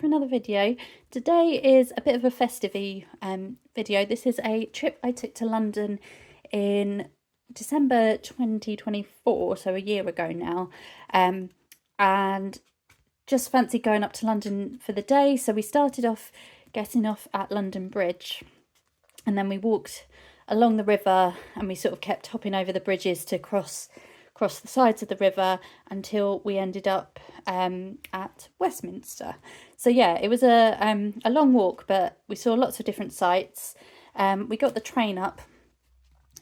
another video. Today is a bit of a festive video. This is a trip I took to London in December 2024, so a year ago now, and just fancy going up to London for the day. So we started off getting off at London Bridge, and then we walked along the river, and we sort of kept hopping over the bridges to cross the sides of the river until we ended up at Westminster. So yeah, it was a long walk, but we saw lots of different sights. We got the train up,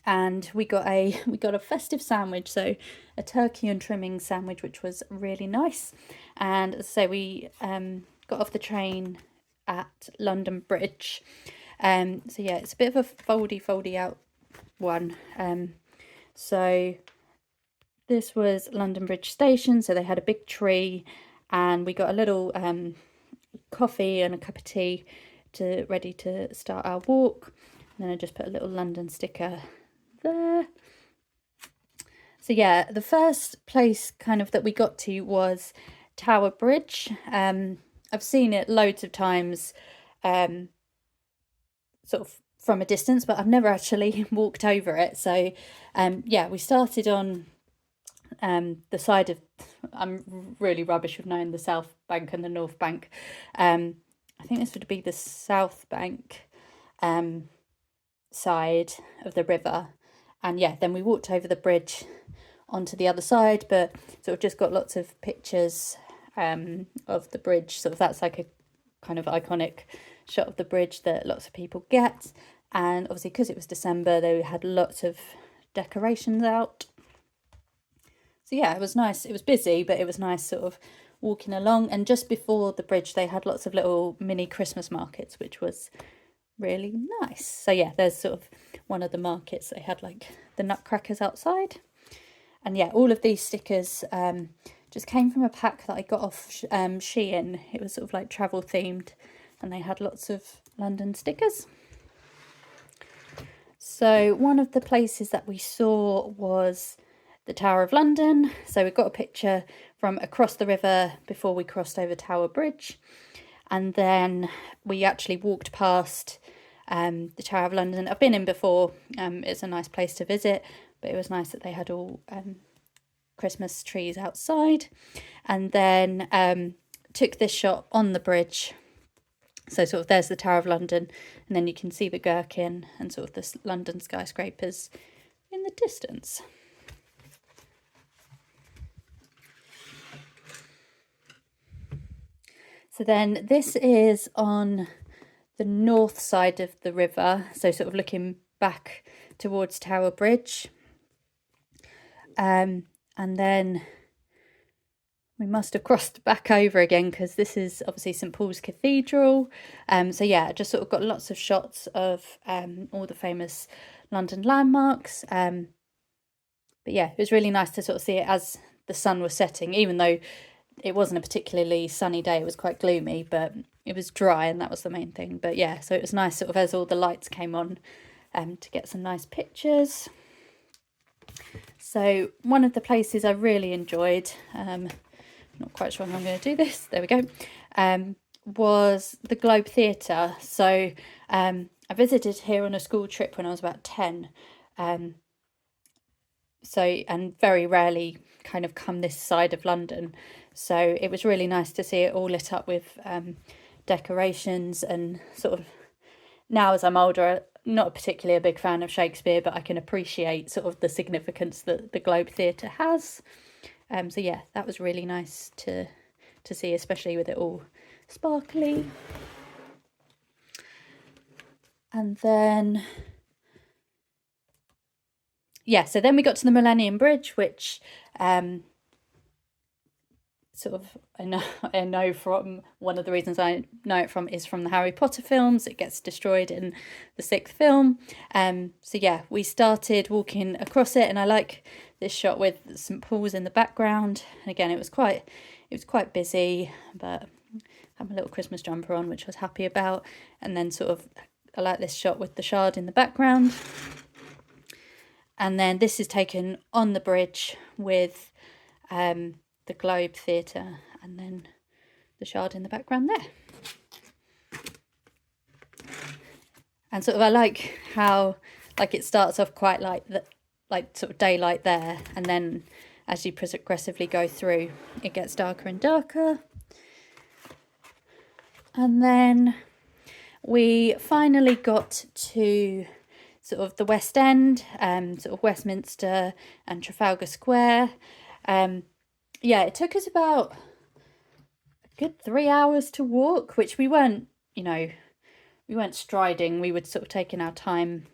and we got a festive sandwich, so a turkey and trimming sandwich, which was really nice. And so we got off the train at London Bridge. So yeah, it's a bit of a foldy out one. So this was London Bridge Station, so they had a big tree, and we got a little coffee and a cup of tea ready to start our walk. And then I just put a little London sticker there. So yeah, the first place kind of that we got to was Tower Bridge. I've seen it loads of times, sort of from a distance, but I've never actually walked over it. So yeah, we started on the side of, I'm really rubbish with knowing the South Bank and the North Bank. I think this would be the South Bank side of the river. And yeah, then we walked over the bridge onto the other side, but sort of just got lots of pictures of the bridge. Sort of that's like a kind of iconic shot of the bridge that lots of people get. And obviously, because it was December, they had lots of decorations out. So yeah, it was nice. It was busy, but it was nice sort of walking along. And just before the bridge, they had lots of little mini Christmas markets, which was really nice. So yeah, there's sort of one of the markets. They had like the nutcrackers outside. And yeah, all of these stickers just came from a pack that I got off Shein. It was sort of like travel themed, and they had lots of London stickers. So one of the places that we saw was the Tower of London. So we got a picture from across the river before we crossed over Tower Bridge. And then we actually walked past the Tower of London. I've been in before. It's a nice place to visit, but it was nice that they had all Christmas trees outside. And then took this shot on the bridge. So sort of there's the Tower of London, and then you can see the Gherkin and sort of the London skyscrapers in the distance. So then this is on the north side of the river, so sort of looking back towards Tower Bridge. And then we must have crossed back over again, because this is obviously St Paul's Cathedral. So yeah, just sort of got lots of shots of all the famous London landmarks. But yeah, it was really nice to sort of see it as the sun was setting, even though it wasn't a particularly sunny day. It was quite gloomy, but it was dry, and that was the main thing. But yeah, so it was nice sort of as all the lights came on to get some nice pictures. So one of the places I really enjoyed, not quite sure how I'm going to do this, there we go, was the Globe Theatre. So I visited here on a school trip when I was about 10. So, and very rarely kind of come this side of London. So it was really nice to see it all lit up with decorations, and sort of now as I'm older, not particularly a big fan of Shakespeare, but I can appreciate sort of the significance that the Globe Theatre has. So yeah, that was really nice to see, especially with it all sparkly. And then yeah, so then we got to the Millennium Bridge, which sort of I know from one of the reasons I know it from is from the Harry Potter films. It gets destroyed in the 6th film. So yeah, we started walking across it, and I like this shot with St Paul's in the background. And again, it was quite busy, but I had my little Christmas jumper on, which I was happy about. And then sort of I like this shot with the Shard in the background. And then this is taken on the bridge with the Globe Theatre, and then the the Shard in the background there. And sort of I like how it starts off quite like sort of daylight there, and then as you progressively go through it gets darker and darker. And then we finally got to sort of the West End, sort of Westminster and Trafalgar Square. Yeah, it took us about a good 3 hours to walk, which we weren't, we weren't striding. We were sort of taking our time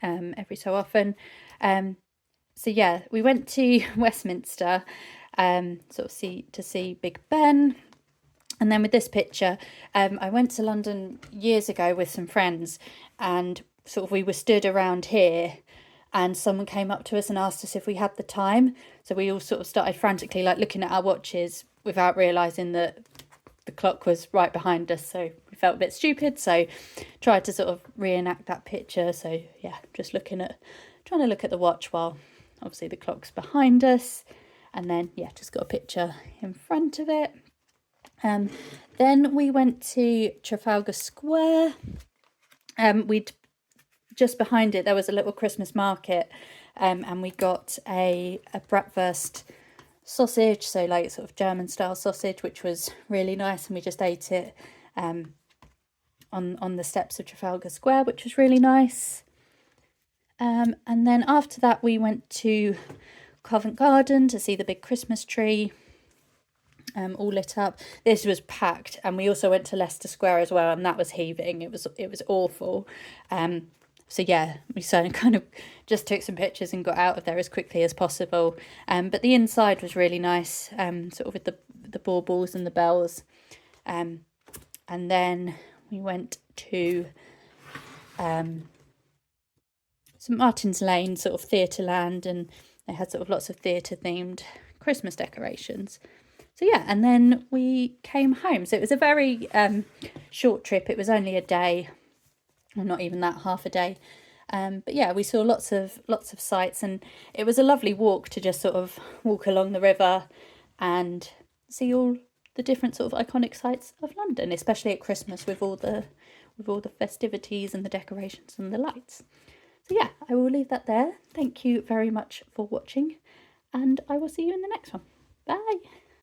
every so often. So yeah, we went to Westminster, sort of to see Big Ben. And then with this picture, I went to London years ago with some friends, and sort of we were stood around here, and someone came up to us and asked us if we had the time. So we all sort of started frantically looking at our watches without realising that the clock was right behind us. So we felt a bit stupid. So tried to sort of reenact that picture. So yeah, just trying to look at the watch while obviously the clock's behind us. And then yeah, just got a picture in front of it. Then we went to Trafalgar Square. We'd just behind it there was a little Christmas market, and we got a bratwurst sausage, so sort of German style sausage, which was really nice, and we just ate it on the steps of Trafalgar Square, which was really nice. And then after that we went to Covent Garden to see the big Christmas tree. All lit up. This was packed, and we also went to Leicester Square as well, and that was heaving. It was awful. So yeah, we kind of just took some pictures and got out of there as quickly as possible. But the inside was really nice, sort of with the baubles and the bells. And then we went to St Martin's Lane, sort of Theatreland, and they had sort of lots of theatre themed Christmas decorations. So yeah, and then we came home. So it was a very short trip. It was only a day, or not even that, half a day. But yeah, we saw lots of sights, and it was a lovely walk to just sort of walk along the river and see all the different sort of iconic sites of London, especially at Christmas with all the festivities and the decorations and the lights. So yeah, I will leave that there. Thank you very much for watching, and I will see you in the next one. Bye.